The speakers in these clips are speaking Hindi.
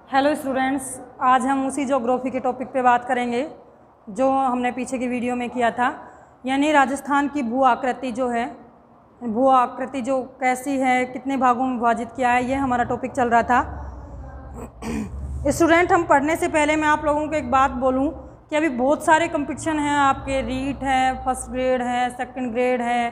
हेलो स्टूडेंट्स, आज हम उसी ज्योग्राफी के टॉपिक पे बात करेंगे जो हमने पीछे की वीडियो में किया था, यानी राजस्थान की भू आकृति जो है, भू आकृति जो कैसी है, कितने भागों में विभाजित किया है, ये हमारा टॉपिक चल रहा था। स्टूडेंट, हम पढ़ने से पहले मैं आप लोगों को एक बात बोलूं कि अभी बहुत सारे कंपटीशन हैं आपके। रीट है, फर्स्ट ग्रेड है, सेकंड ग्रेड है,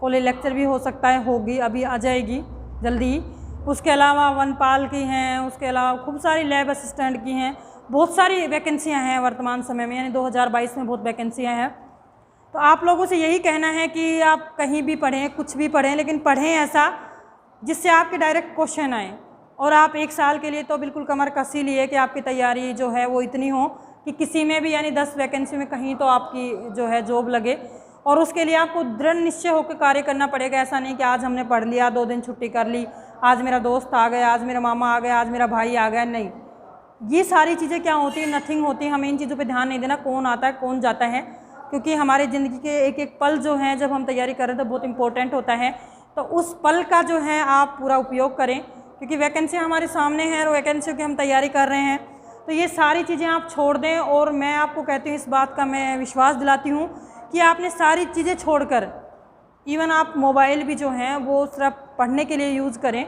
कॉलेज लेक्चर भी हो सकता है, होगी, अभी आ जाएगी जल्दी। उसके अलावा वनपाल की हैं, उसके अलावा खूब सारी लैब असिस्टेंट की हैं, बहुत सारी वैकेंसियां हैं वर्तमान समय में, यानी 2022 में बहुत वैकेंसियां हैं। तो आप लोगों से यही कहना है कि आप कहीं भी पढ़ें, कुछ भी पढ़ें, लेकिन पढ़ें ऐसा जिससे आपके डायरेक्ट क्वेश्चन आए, और आप एक साल के लिए तो बिल्कुल कमर कसी लिए कि आपकी तैयारी जो है वो इतनी हो कि किसी में भी, यानी 10 वैकेंसी में कहीं तो आपकी जो है जॉब लगे। और उसके लिए आपको दृढ़ निश्चय होकर कार्य करना पड़ेगा। ऐसा नहीं कि आज हमने पढ़ लिया, 2 दिन छुट्टी कर ली, आज मेरा दोस्त आ गया, आज मेरा मामा आ गया, आज मेरा भाई आ गया, नहीं। ये सारी चीज़ें क्या होती है, नथिंग होती है। हमें इन चीज़ों पे ध्यान नहीं देना, कौन आता है कौन जाता है, क्योंकि हमारे ज़िंदगी के एक एक पल जो है, जब हम तैयारी कर रहे हैं तो बहुत इंपॉर्टेंट होता है। तो उस पल का जो है आप पूरा उपयोग करें, क्योंकि वैकेंसियाँ हमारे सामने हैं और वैकेंसियों की हम तैयारी कर रहे हैं। तो ये सारी चीज़ें आप छोड़ दें, और मैं आपको कहती हूँ, इस बात का मैं विश्वास दिलाती हूँ कि आपने सारी चीज़ें छोड़कर, इवन आप मोबाइल भी जो हैं वो सिर्फ पढ़ने के लिए यूज़ करें,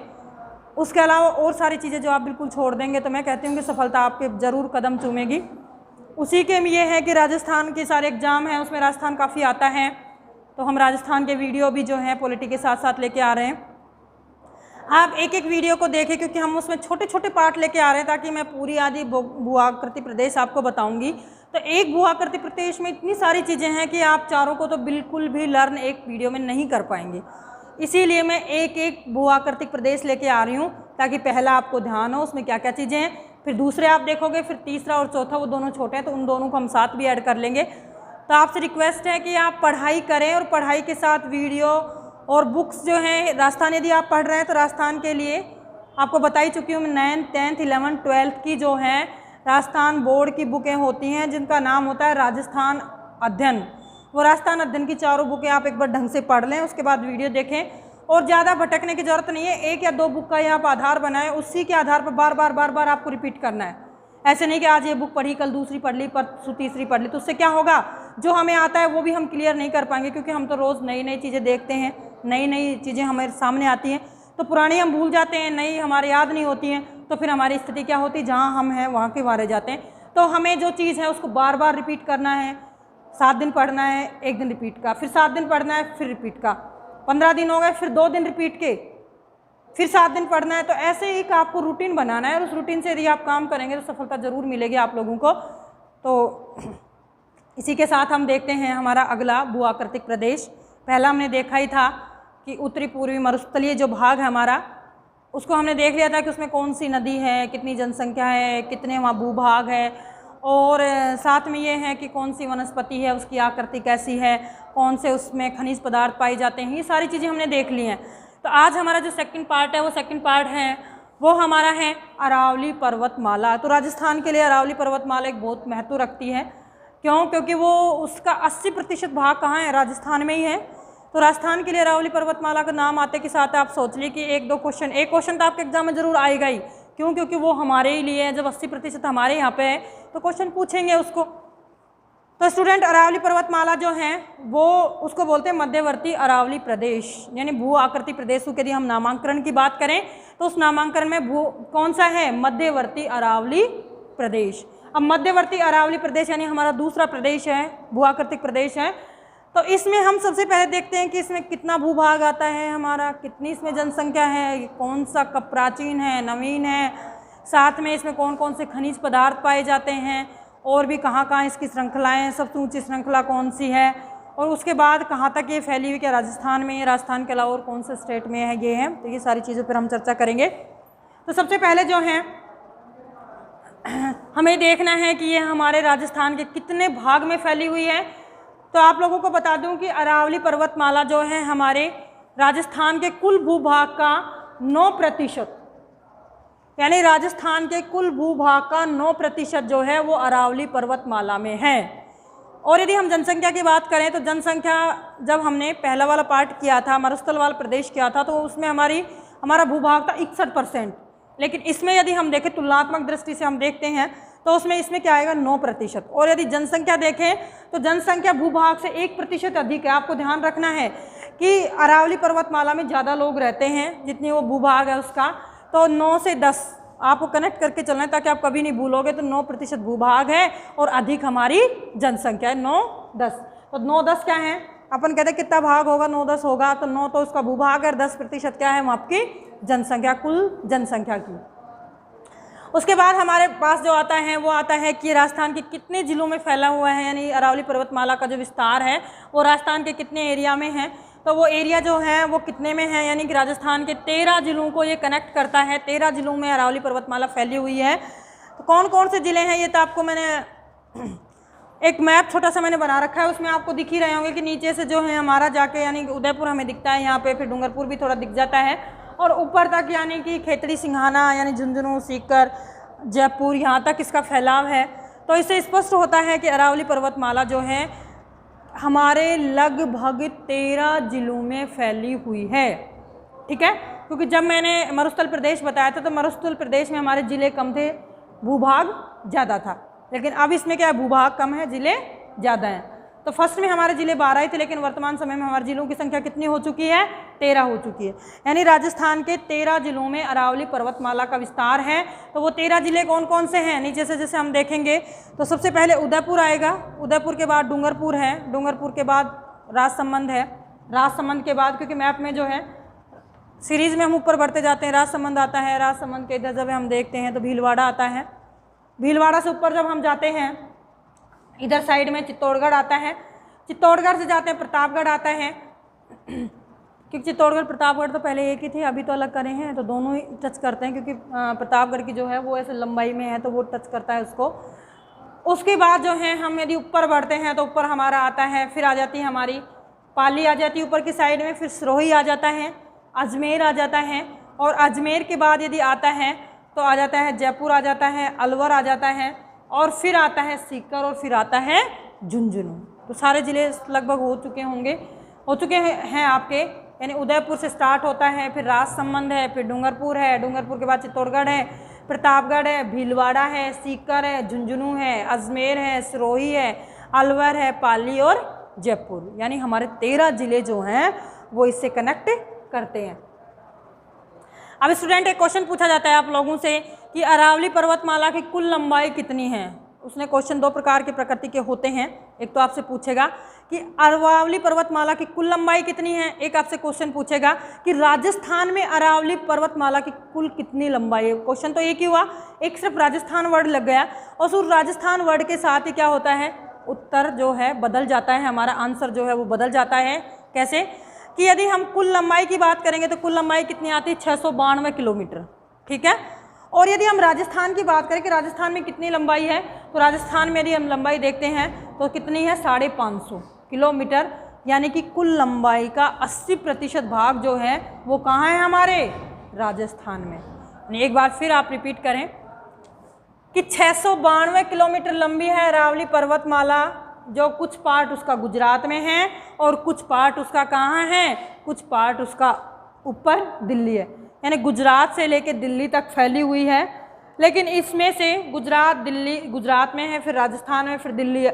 उसके अलावा और सारी चीज़ें जो आप बिल्कुल छोड़ देंगे, तो मैं कहती हूँ कि सफलता आपके ज़रूर कदम चूमेगी। उसी के ये है कि राजस्थान के सारे एग्ज़ाम हैं, उसमें राजस्थान काफ़ी आता है, तो हम राजस्थान के वीडियो भी जो है पॉलिटी के साथ साथ लेके आ रहे हैं। आप एक एक वीडियो को देखें, क्योंकि हम उसमें छोटे छोटे पार्ट लेके आ रहे हैं, ताकि मैं पूरी आदि भू आकृति प्रदेश आपको बताऊंगी। तो एक भू आकृति प्रदेश में इतनी सारी चीज़ें हैं कि आप चारों को तो बिल्कुल भी लर्न एक वीडियो में नहीं कर पाएंगे। इसीलिए मैं एक एक भू आकृतिक प्रदेश लेके आ रही हूँ, ताकि पहला आपको ध्यान हो उसमें क्या क्या चीज़ें हैं, फिर दूसरे आप देखोगे, फिर तीसरा और चौथा, वो दोनों छोटे हैं तो उन दोनों को हम साथ भी ऐड कर लेंगे। तो आपसे रिक्वेस्ट है कि आप पढ़ाई करें, और पढ़ाई के साथ वीडियो और बुक्स जो हैं, राजस्थान यदि आप पढ़ रहे हैं तो राजस्थान के लिए आपको बताई चुकी हूँ मैं, 9th, 10th, 11th, 12th की जो है राजस्थान बोर्ड की बुकें होती हैं, जिनका नाम होता है राजस्थान अध्ययन। वो राजस्थान अध्ययन की चारों बुकें आप एक बार ढंग से पढ़ लें, उसके बाद वीडियो देखें, और ज़्यादा भटकने की ज़रूरत नहीं है। 1 या 2 बुक का ही आप आधार बनाएं, उसी के आधार पर बार बार आपको रिपीट करना है। ऐसे नहीं कि आज ये बुक पढ़ी, कल दूसरी पढ़ ली, परसों तीसरी पढ़ ली, तो उससे क्या होगा, जो हमें आता है वो भी हम क्लियर नहीं कर पाएंगे, क्योंकि हम तो रोज़ नई नई चीज़ें देखते हैं, नई नई चीज़ें हमारे सामने आती हैं, तो पुरानी हम भूल जाते हैं, नई हमारे याद नहीं होती हैं, तो फिर हमारी स्थिति क्या होती है, जहाँ हम हैं वहाँ के वहाँ रह जाते हैं। तो हमें जो चीज़ है उसको बार बार रिपीट करना है। 7 दिन पढ़ना है, 1 दिन रिपीट का, फिर 7 दिन पढ़ना है, फिर रिपीट का, 15 दिन हो गए, फिर 2 दिन रिपीट के, फिर 7 दिन पढ़ना है। तो ऐसे ही आपको रूटीन बनाना है, और उस रूटीन से यदि आप काम करेंगे तो सफलता ज़रूर मिलेगी आप लोगों को। तो इसी के साथ हम देखते हैं हमारा अगला भू आकृतिक प्रदेश। पहला हमने देखा ही था कि उत्तरी पूर्वी मरुस्थलीय जो भाग है हमारा, उसको हमने देख लिया था कि उसमें कौन सी नदी है, कितनी जनसंख्या है, कितने वहाँ भूभाग है, और साथ में ये है कि कौन सी वनस्पति है, उसकी आकृति कैसी है, कौन से उसमें खनिज पदार्थ पाए जाते हैं, ये सारी चीज़ें हमने देख ली हैं। तो आज हमारा जो सेकंड पार्ट है, वो सेकंड पार्ट है वो हमारा है अरावली पर्वतमाला। तो राजस्थान के लिए अरावली पर्वतमाला एक बहुत महत्व रखती है। क्यों? क्योंकि वो उसका 80% भाग कहाँ है, राजस्थान में ही है। तो राजस्थान के लिए अरावली पर्वतमाला का नाम आते के साथ आप सोच ली कि एक क्वेश्चन तो आपके एग्जाम में जरूर आएगा ही। क्यों? क्योंकि वो हमारे ही लिए है। जब 80% हमारे यहाँ पे है तो क्वेश्चन पूछेंगे उसको। तो स्टूडेंट, अरावली पर्वतमाला जो है वो उसको बोलते हैं मध्यवर्ती अरावली प्रदेश, यानी भू आकृति प्रदेशों के यदि हम नामांकन की बात करें तो उस नामांकन में भू कौन सा है, मध्यवर्ती अरावली प्रदेश। अब मध्यवर्ती अरावली प्रदेश यानी हमारा दूसरा प्रदेश है, भू आकृतिक प्रदेश है। तो इसमें हम सबसे पहले देखते हैं कि इसमें कितना भूभाग आता है हमारा, कितनी इसमें जनसंख्या है, कौन सा कब प्राचीन है, नवीन है, साथ में इसमें कौन कौन से खनिज पदार्थ पाए जाते हैं, और भी कहाँ कहाँ इसकी श्रृंखलाएँ, सबसे ऊंची श्रृंखला कौन सी है, और उसके बाद कहाँ तक ये फैली हुई, क्या राजस्थान में, राजस्थान के अलावा और कौन से स्टेट में है, ये है। तो ये सारी चीज़ों पर हम चर्चा करेंगे। तो सबसे पहले जो है हमें देखना है कि ये हमारे राजस्थान के कितने भाग में फैली हुई है। तो आप लोगों को बता दूं कि अरावली पर्वतमाला जो है हमारे राजस्थान के कुल भूभाग का 9%, यानी राजस्थान के कुल भूभाग का 9% जो है वो अरावली पर्वतमाला में है। और यदि हम जनसंख्या की बात करें तो जनसंख्या, जब हमने पहला वाला पार्ट किया था, मरुस्थल वाला प्रदेश किया था, तो उसमें हमारा भूभाग था 61%, लेकिन इसमें यदि हम देखें तुलनात्मक दृष्टि से हम देखते हैं तो उसमें इसमें क्या आएगा 9%। और यदि जनसंख्या देखें तो जनसंख्या भूभाग से 1% अधिक है। आपको ध्यान रखना है कि अरावली पर्वतमाला में ज़्यादा लोग रहते हैं जितनी वो भूभाग है उसका, तो 9 से 10 आपको कनेक्ट करके चलना है ताकि आप कभी नहीं भूलोगे। तो 9% भूभाग है और अधिक हमारी जनसंख्या है 9-10। तो 9-10 क्या है, अपन कहते हैं कितना भाग होगा, 9-10 होगा, तो 9 तो उसका भूभाग है, 10% क्या है वो आपकी जनसंख्या, कुल जनसंख्या की। उसके बाद हमारे पास जो आता है वो आता है कि राजस्थान के कितने जिलों में फैला हुआ है, यानी अरावली पर्वतमाला का जो विस्तार है वो राजस्थान के कितने एरिया में है। तो वो एरिया जो है वो कितने में है, यानी कि राजस्थान के 13 जिलों को ये कनेक्ट करता है। 13 जिलों में अरावली पर्वतमाला फैली हुई है। तो कौन कौन से ज़िले हैं ये तो आपको मैंने एक मैप छोटा सा मैंने बना रखा है, उसमें आपको दिख ही रहे होंगे कि नीचे से जो है हमारा जाके यानी उदयपुर हमें दिखता है यहाँ पे, फिर डूंगरपुर भी थोड़ा दिख जाता है, और ऊपर तक यानी कि खेतड़ी, सिंघाना, यानी झुंझुनू, सीकर, जयपुर, यहाँ तक इसका फैलाव है। तो इससे स्पष्ट होता है कि अरावली पर्वतमाला जो है हमारे लगभग 13 जिलों में फैली हुई है। ठीक है, क्योंकि जब मैंने मरुस्थल प्रदेश बताया था तो मरुस्थल प्रदेश में हमारे ज़िले कम थे, भूभाग ज़्यादा था, लेकिन अब इसमें क्या है, भूभाग कम है, ज़िले ज़्यादा हैं। तो फर्स्ट में हमारे ज़िले 12 ही थे, लेकिन वर्तमान समय में हमारे ज़िलों की संख्या कितनी हो चुकी है, 13 हो चुकी है। यानी राजस्थान के 13 जिलों में अरावली पर्वतमाला का विस्तार है। तो वो 13 ज़िले कौन कौन से हैं, नीचे से जैसे हम देखेंगे तो सबसे पहले उदयपुर आएगा, उदयपुर के बाद डूंगरपुर है, डूंगरपुर के बाद राजसमंद है, राजसमंद के बाद, क्योंकि मैप में जो है सीरीज़ में हम ऊपर बढ़ते जाते हैं, राजसमंद आता है, राजसमंद के इधर जब हम देखते हैं तो भीलवाड़ा आता है, भीलवाड़ा से ऊपर जब हम जाते हैं इधर साइड में चित्तौड़गढ़ आता है, चित्तौड़गढ़ से जाते हैं प्रतापगढ़ आता है, क्योंकि चित्तौड़गढ़ प्रतापगढ़ तो पहले एक ही थे, अभी तो अलग करे हैं, तो दोनों ही टच करते हैं, क्योंकि प्रतापगढ़ की जो है वो ऐसे लंबाई में है तो वो टच करता है उसको। उसके बाद जो है हम यदि ऊपर बढ़ते हैं तो ऊपर हमारा आता है, फिर आ जाती है हमारी पाली आ जाती है ऊपर की साइड में, फिर सिरोही आ जाता है, अजमेर आ जाता है, और अजमेर के बाद यदि आता है तो आ जाता है जयपुर आ जाता है, अलवर आ जाता है, और फिर आता है सीकर, और फिर आता है झुंझुनू। तो सारे ज़िले लगभग हो चुके हैं आपके, यानी उदयपुर से स्टार्ट होता है, फिर राजसमंद है, फिर डूंगरपुर है, डूंगरपुर के बाद चित्तौड़गढ़ है, प्रतापगढ़ है, भीलवाड़ा है, सीकर है, झुंझुनू है, अजमेर है, सिरोही है, अलवर है, पाली और जयपुर। यानी हमारे 13 ज़िले जो हैं वो इससे कनेक्ट करते हैं। अब स्टूडेंट एक क्वेश्चन पूछा जाता है आप लोगों से कि अरावली पर्वतमाला की कुल लंबाई कितनी है। उसने क्वेश्चन 2 प्रकार के प्रकृति के होते हैं, एक तो आपसे पूछेगा कि अरावली पर्वतमाला की कुल लंबाई कितनी है, एक आपसे क्वेश्चन पूछेगा कि राजस्थान में अरावली पर्वतमाला की कुल कितनी लंबाई है। क्वेश्चन तो एक ही हुआ, एक सिर्फ राजस्थान वर्ड लग गया, और उस राजस्थान वर्ड के साथ ही क्या होता है, उत्तर जो है बदल जाता है, हमारा आंसर जो है वो बदल जाता है। कैसे कि यदि हम कुल लंबाई की बात करेंगे तो कुल लंबाई कितनी आती है, 692 किलोमीटर। ठीक है, और यदि हम राजस्थान की बात करें कि राजस्थान में कितनी लंबाई है, तो राजस्थान में यदि हम लंबाई देखते हैं तो कितनी है, 550 किलोमीटर। यानी कि कुल लंबाई का 80% भाग जो है वो कहाँ है, हमारे राजस्थान में। एक बार फिर आप रिपीट करें कि 692 किलोमीटर लंबी है अरावली पर्वतमाला, जो कुछ पार्ट उसका गुजरात में है और कुछ पार्ट उसका कहाँ है, कुछ पार्ट उसका ऊपर दिल्ली है, यानी गुजरात से लेकर दिल्ली तक फैली हुई है। लेकिन इसमें से गुजरात में है, फिर राजस्थान में, फिर दिल्ली है।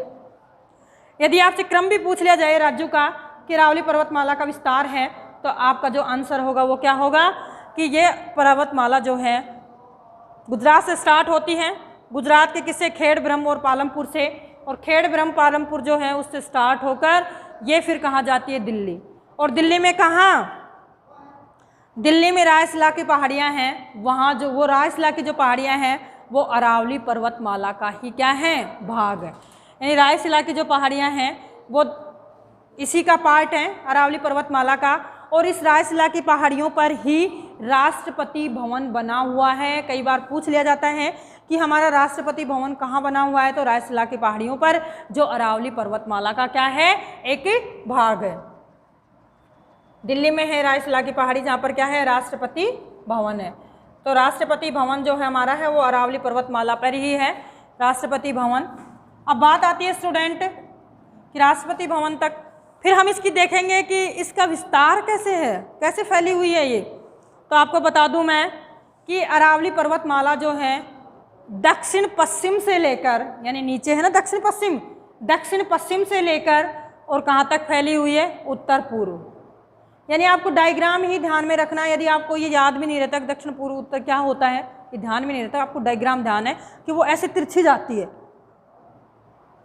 यदि आपसे क्रम भी पूछ लिया जाए राज्यों का कि अरावली पर्वतमाला का विस्तार है, तो आपका जो आंसर होगा वो क्या होगा कि ये पर्वतमाला जो है गुजरात से स्टार्ट होती है, गुजरात के किससे, खेड़ ब्रह्म और पालमपुर से, और खेड़ ब्रह्म पालमपुर जो है उससे स्टार्ट होकर ये फिर कहाँ जाती है, दिल्ली। और दिल्ली में कहाँ, दिल्ली में रायसीला की पहाड़ियाँ हैं, वहाँ जो वो रायसीला की जो पहाड़ियाँ हैं वो अरावली पर्वतमाला का ही क्या है, भाग है। यानी रायसीला की जो पहाड़ियाँ हैं वो इसी का पार्ट है अरावली पर्वतमाला का, और इस रायसीला की पहाड़ियों पर ही राष्ट्रपति भवन बना हुआ है। कई बार पूछ लिया जाता है कि हमारा राष्ट्रपति भवन कहाँ बना हुआ है, तो रायसीला की पहाड़ियों पर, जो अरावली पर्वतमाला का क्या है, एक भाग है। दिल्ली में है रायसीला की पहाड़ी, जहाँ पर क्या है, राष्ट्रपति भवन है। तो राष्ट्रपति भवन जो है हमारा है वो अरावली पर्वतमाला पर ही है, राष्ट्रपति भवन। अब बात आती है स्टूडेंट कि राष्ट्रपति भवन तक, फिर हम इसकी देखेंगे कि इसका विस्तार कैसे है, कैसे फैली हुई है ये। तो आपको बता दूं मैं कि अरावली पर्वतमाला जो है दक्षिण पश्चिम से लेकर, यानी नीचे है ना दक्षिण पश्चिम से लेकर और कहाँ तक फैली हुई है, उत्तर पूर्व। यानी आपको डायग्राम ही ध्यान में रखना है। यदि आपको ये याद भी नहीं रहता कि दक्षिण पूर्व उत्तर क्या होता है, ये ध्यान में नहीं रहता, आपको डायग्राम ध्यान है कि वो ऐसे तिरछी जाती है।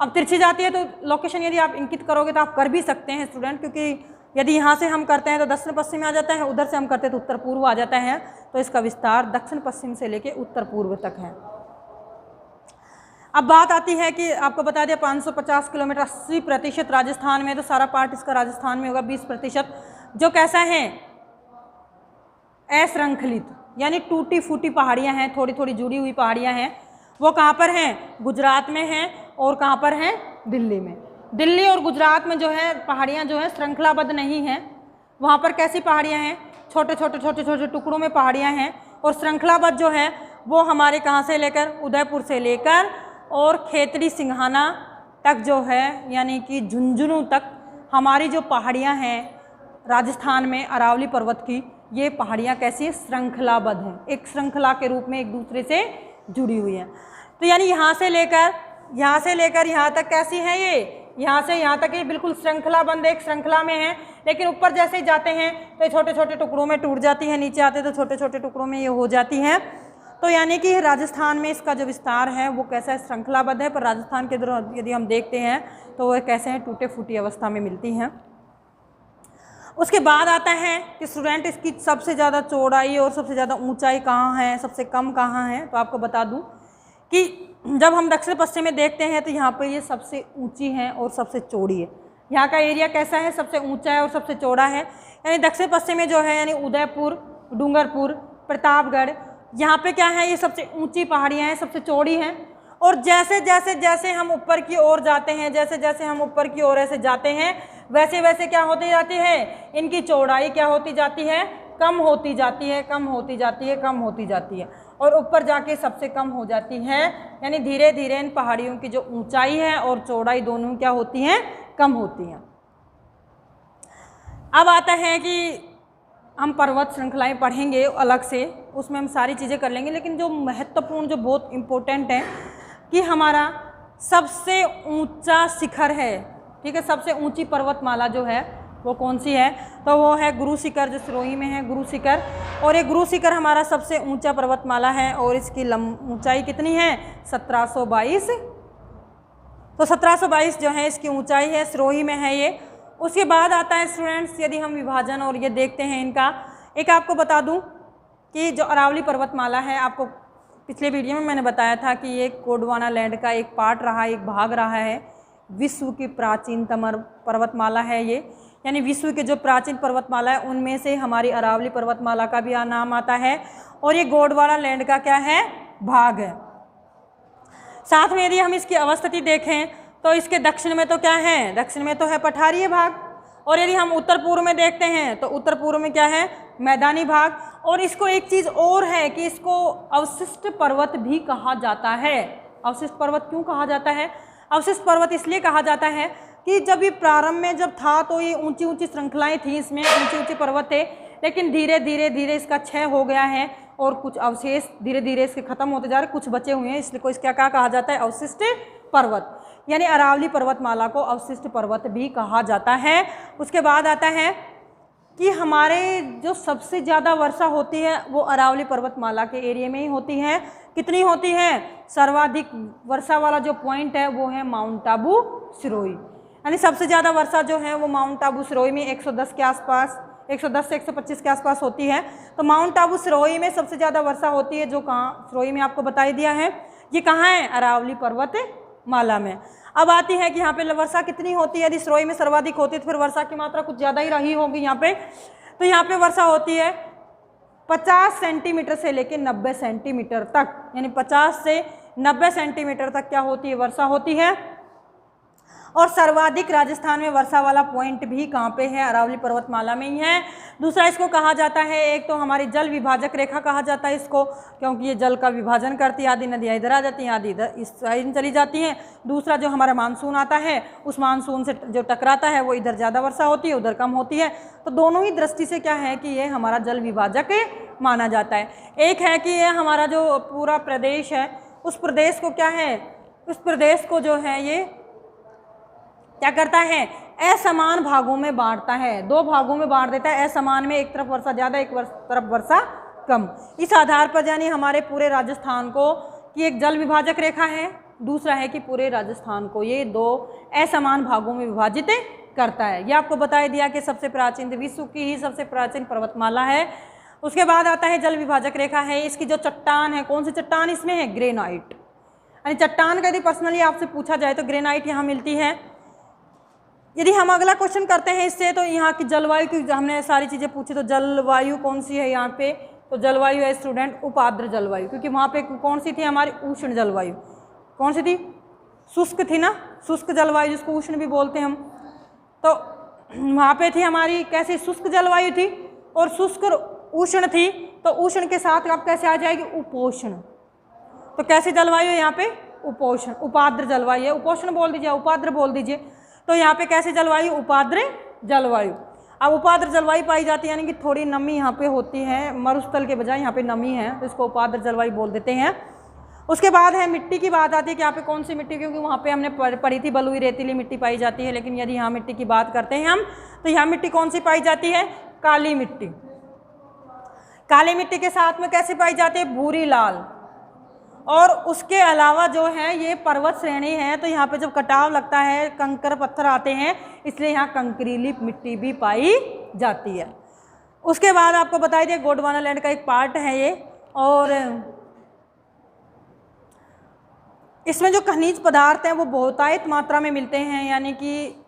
अब तिरछी जाती है तो लोकेशन यदि आप इंकित करोगे तो आप कर भी सकते हैं स्टूडेंट, क्योंकि यदि यहाँ से हम करते हैं तो दक्षिण पश्चिम में आ जाता है, उधर से हम करते हैं तो उत्तर पूर्व आ जाता है। तो इसका विस्तार दक्षिण पश्चिम से लेकर उत्तर पूर्व तक है। अब बात आती है कि आपको बता दिया 550 किलोमीटर, 80% राजस्थान में, तो सारा पार्ट इसका राजस्थान में होगा। 20% जो कैसा है, अश्रृंखलित, यानी टूटी फूटी पहाड़ियाँ हैं, थोड़ी थोड़ी जुड़ी हुई पहाड़ियाँ हैं। वो कहाँ पर हैं, गुजरात में हैं। और कहाँ पर हैं, दिल्ली में। दिल्ली और गुजरात में जो है पहाड़ियाँ जो है श्रृंखलाबद्ध नहीं हैं। वहाँ पर कैसी पहाड़ियाँ हैं, छोटे छोटे टुकड़ों में पहाड़ियाँ हैं। और श्रृंखलाबद्ध जो है वो हमारे कहाँ से लेकर, उदयपुर से लेकर और खेतड़ी सिंघाना तक जो है, यानी कि झुंझुनू तक हमारी जो पहाड़ियाँ हैं राजस्थान में अरावली पर्वत की, ये पहाड़ियाँ कैसी, श्रृंखलाबद्ध हैं, एक श्रृंखला के रूप में एक दूसरे से जुड़ी हुई हैं। तो यानी यहाँ से लेकर यहाँ तक कैसी है ये, यहाँ से यहाँ तक ये बिल्कुल श्रृंखलाबद्ध एक श्रृंखला में है। लेकिन ऊपर जैसे ही जाते हैं तो छोटे छोटे टुकड़ों में टूट जाती है, नीचे आते तो छोटे छोटे टुकड़ों में ये हो जाती हैं। तो यानी कि राजस्थान में इसका जो विस्तार है वो कैसा है, श्रृंखलाबद्ध है। पर राजस्थान के इधर यदि हम देखते हैं तो वो कैसे हैं, टूटे फूटी अवस्था में मिलती हैं। उसके बाद आता है कि स्टूडेंट इसकी सबसे ज़्यादा चौड़ाई और सबसे ज़्यादा ऊंचाई कहाँ है, सबसे कम कहाँ है। तो आपको बता दूं कि जब हम दक्षिण पश्चिम में देखते हैं तो यहाँ पर ये सबसे ऊंची है और सबसे चौड़ी है। यहाँ का एरिया कैसा है, सबसे ऊंचा है और सबसे चौड़ा है। यानी दक्षिण पश्चिम में जो है, यानी उदयपुर, डूंगरपुर, प्रतापगढ़, यहाँ पे क्या है, ये सबसे ऊंची पहाड़ियाँ हैं, सबसे चौड़ी हैं। और जैसे हम ऊपर की ओर जाते हैं, जैसे हम ऊपर की ओर ऐसे जाते हैं, वैसे क्या होती जाती है, इनकी चौड़ाई क्या होती जाती है, कम होती जाती है। और ऊपर जाके सबसे कम हो जाती है। यानी धीरे धीरे इन पहाड़ियों की जो ऊंचाई है और चौड़ाई दोनों क्या होती हैं, कम होती हैं। अब आता है कि हम पर्वत श्रृंखलाएं पढ़ेंगे अलग से, उसमें हम सारी चीज़ें कर लेंगे। लेकिन जो महत्वपूर्ण, जो बहुत इम्पोर्टेंट है कि हमारा सबसे ऊंचा शिखर है, ठीक है, सबसे ऊंची पर्वतमाला जो है वो कौन सी है, तो वो है गुरु शिखर, जो सिरोही में है, गुरु शिखर। और ये गुरु शिखर हमारा सबसे ऊंचा पर्वतमाला है और इसकी ऊंचाई कितनी है, 1722। तो 1722 जो है इसकी ऊंचाई है, सिरोही में है ये। उसके बाद आता है स्टूडेंट्स, यदि हम विभाजन और ये देखते हैं इनका, एक आपको बता दूं कि जो अरावली पर्वतमाला है, आपको पिछले वीडियो में मैंने बताया था कि ये गोंडवाना लैंड का एक पार्ट रहा, एक भाग रहा है। विश्व की प्राचीनतम पर्वतमाला है ये, यानी विश्व के जो प्राचीन पर्वतमाला है उनमें से हमारी अरावली पर्वतमाला का भी नाम आता है। और ये गोंडवाना लैंड का क्या है, भाग है। साथ में यदि हम इसकी अवस्थिति देखें तो इसके दक्षिण में तो क्या है, दक्षिण में तो है पठारीय भाग। और यदि हम उत्तर पूर्व में देखते हैं तो उत्तर पूर्व में क्या है, मैदानी भाग। और इसको एक चीज़ और है कि इसको अवशिष्ट पर्वत भी कहा जाता है। अवशिष्ट पर्वत क्यों कहा जाता है, अवशिष्ट पर्वत इसलिए कहा जाता है कि जब ये प्रारंभ में जब था तो ये ऊंची ऊंची श्रृंखलाएं थी, इसमें ऊंचे ऊंचे पर्वत थे। लेकिन धीरे धीरे इसका क्षय हो गया है और कुछ अवशेष धीरे धीरे इसके खत्म होते जा रहे, कुछ बचे हुए हैं, इसलिए को इसका क्या कहा जाता है, अवशिष्ट पर्वत। यानी अरावली पर्वतमाला को अवशिष्ट पर्वत भी कहा जाता है। उसके बाद आता है कि हमारे जो सबसे ज़्यादा वर्षा होती है वो अरावली पर्वतमाला के एरिया में ही होती है। कितनी होती है, सर्वाधिक वर्षा वाला जो पॉइंट है वो है माउंट आबू सिरोही। यानी सबसे ज़्यादा वर्षा जो है वो माउंट आबू सिरोही में 110 के आसपास, 110 से 125 के आसपास होती है। तो माउंट आबू सिरोही में सबसे ज़्यादा वर्षा होती है, जो कहाँ, सिरोही में आपको बता ही दिया है। ये कहाँ है, अरावली पर्वतमाला में। अब आती है कि यहाँ पे वर्षा कितनी होती है, यदि सिरोही में सर्वाधिक होती है तो फिर वर्षा की मात्रा कुछ ज़्यादा ही रही होगी यहाँ पे। तो यहाँ पे वर्षा होती है 50 सेंटीमीटर से लेकर 90 सेंटीमीटर तक, यानी 50 से 90 सेंटीमीटर तक क्या होती है, वर्षा होती है। और सर्वाधिक राजस्थान में वर्षा वाला पॉइंट भी कहाँ पे है, अरावली पर्वतमाला में ही है। दूसरा इसको कहा जाता है, एक तो हमारी जल विभाजक रेखा कहा जाता है इसको, क्योंकि ये जल का विभाजन करती है, आधी नदियाँ इधर आ जाती हैं, आधी इधर इस साइड चली जाती हैं। दूसरा जो हमारा मानसून आता है, उस मानसून से जो टकराता है वो इधर ज़्यादा वर्षा होती है, उधर कम होती है। तो दोनों ही दृष्टि से क्या है कि ये हमारा जल विभाजक माना जाता है। एक है कि ये हमारा जो पूरा प्रदेश है, उस प्रदेश को क्या है, उस प्रदेश को जो है ये क्या करता है, असमान भागों में बांटता है, दो भागों में बांट देता है। असमान में एक तरफ वर्षा ज़्यादा, एक तरफ वर्षा कम। इस आधार पर यानी हमारे पूरे राजस्थान को कि एक जल विभाजक रेखा है, दूसरा है कि पूरे राजस्थान को ये दो असमान भागों में विभाजित करता है। ये आपको बता दिया कि सबसे प्राचीन, विश्व की ही सबसे प्राचीन पर्वतमाला है। उसके बाद आता है जल विभाजक रेखा है। इसकी जो चट्टान है, कौन सी चट्टान इसमें है, ग्रेनाइट। यानी चट्टान का यदि पर्सनली आपसे पूछा जाए तो ग्रेनाइट यहाँ मिलती है। यदि हम अगला क्वेश्चन करते हैं इससे, तो यहाँ की जलवायु की हमने सारी चीज़ें पूछी, तो जलवायु कौन सी है यहाँ पे, तो जलवायु है स्टूडेंट उपाद्र जलवायु, क्योंकि वहाँ पे कौन सी थी हमारी, उष्ण जलवायु। कौन सी थी, शुष्क थी ना, शुष्क जलवायु जिसको उष्ण भी बोलते हैं हम। तो वहाँ पे थी हमारी कैसी, शुष्क जलवायु थी, और शुष्क उष्ण थी। तो उष्ण के साथ अब कैसे आ जाएगी, उपोष्ण। तो कैसी जलवायु है यहाँ पे, उपोष्ण, उपाद्र जलवायु है। उपोष्ण बोल दीजिए, उपाद्र बोल दीजिए। तो यहाँ पे कैसी जलवायु, उपाद्र जलवायु। अब उपाद्र जलवायु पाई जाती है, यानी कि थोड़ी नमी यहाँ पे होती है, मरुस्थल के बजाय यहाँ पे नमी है, तो इसको उपाद्र जलवायु बोल देते हैं। उसके बाद है मिट्टी की बात आती है कि यहाँ पे कौन सी मिट्टी, क्योंकि वहाँ पे हमने पढ़ी थी बलुई रेतीली मिट्टी पाई जाती है। लेकिन यदि यहाँ मिट्टी की बात करते हैं हम, तो यहाँ मिट्टी कौन सी पाई जाती है, काली मिट्टी। काली मिट्टी के साथ में कैसे पाई जाती है, भूरी लाल। और उसके अलावा जो है ये पर्वत श्रेणी है, तो यहाँ पे जब कटाव लगता है, कंकर पत्थर आते हैं, इसलिए यहाँ कंकरीली मिट्टी भी पाई जाती है। उसके बाद आपको बता दिया गोंडवाना लैंड का एक पार्ट है ये, और इसमें जो खनिज पदार्थ हैं वो बहुतायत मात्रा में मिलते हैं। यानी कि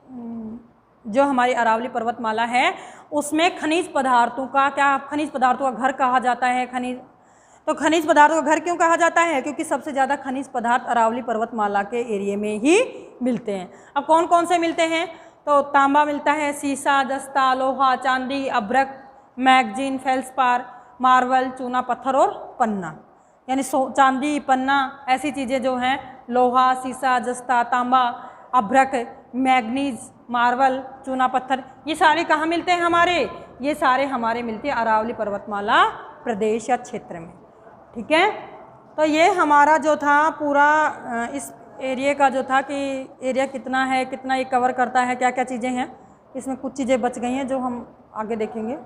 जो हमारी अरावली पर्वतमाला है उसमें खनिज पदार्थों का क्या, खनिज पदार्थों का घर कहा जाता है। तो खनिज पदार्थों का घर क्यों कहा जाता है, क्योंकि सबसे ज़्यादा खनिज पदार्थ अरावली पर्वतमाला के एरिया में ही मिलते हैं। अब कौन कौन से मिलते हैं, तो तांबा मिलता है, सीसा, जस्ता, लोहा, चांदी, अभ्रक, मैगजीन, फेल्सपार, मार्बल, चूना पत्थर और पन्ना। यानी चांदी, पन्ना, ऐसी चीज़ें जो हैं, लोहा, सीसा, जस्ता, तांबा, अभ्रक, मैग्नीज, मार्बल, चूना पत्थर, ये सारे कहाँ मिलते हैं हमारे, ये सारे हमारे मिलते हैं अरावली पर्वतमाला प्रदेश या क्षेत्र में। ठीक है, तो ये हमारा जो था पूरा इस एरिया का जो था कि एरिया कितना है, कितना ये कवर करता है, क्या क्या चीज़ें हैं। इसमें कुछ चीज़ें बच गई हैं जो हम आगे देखेंगे।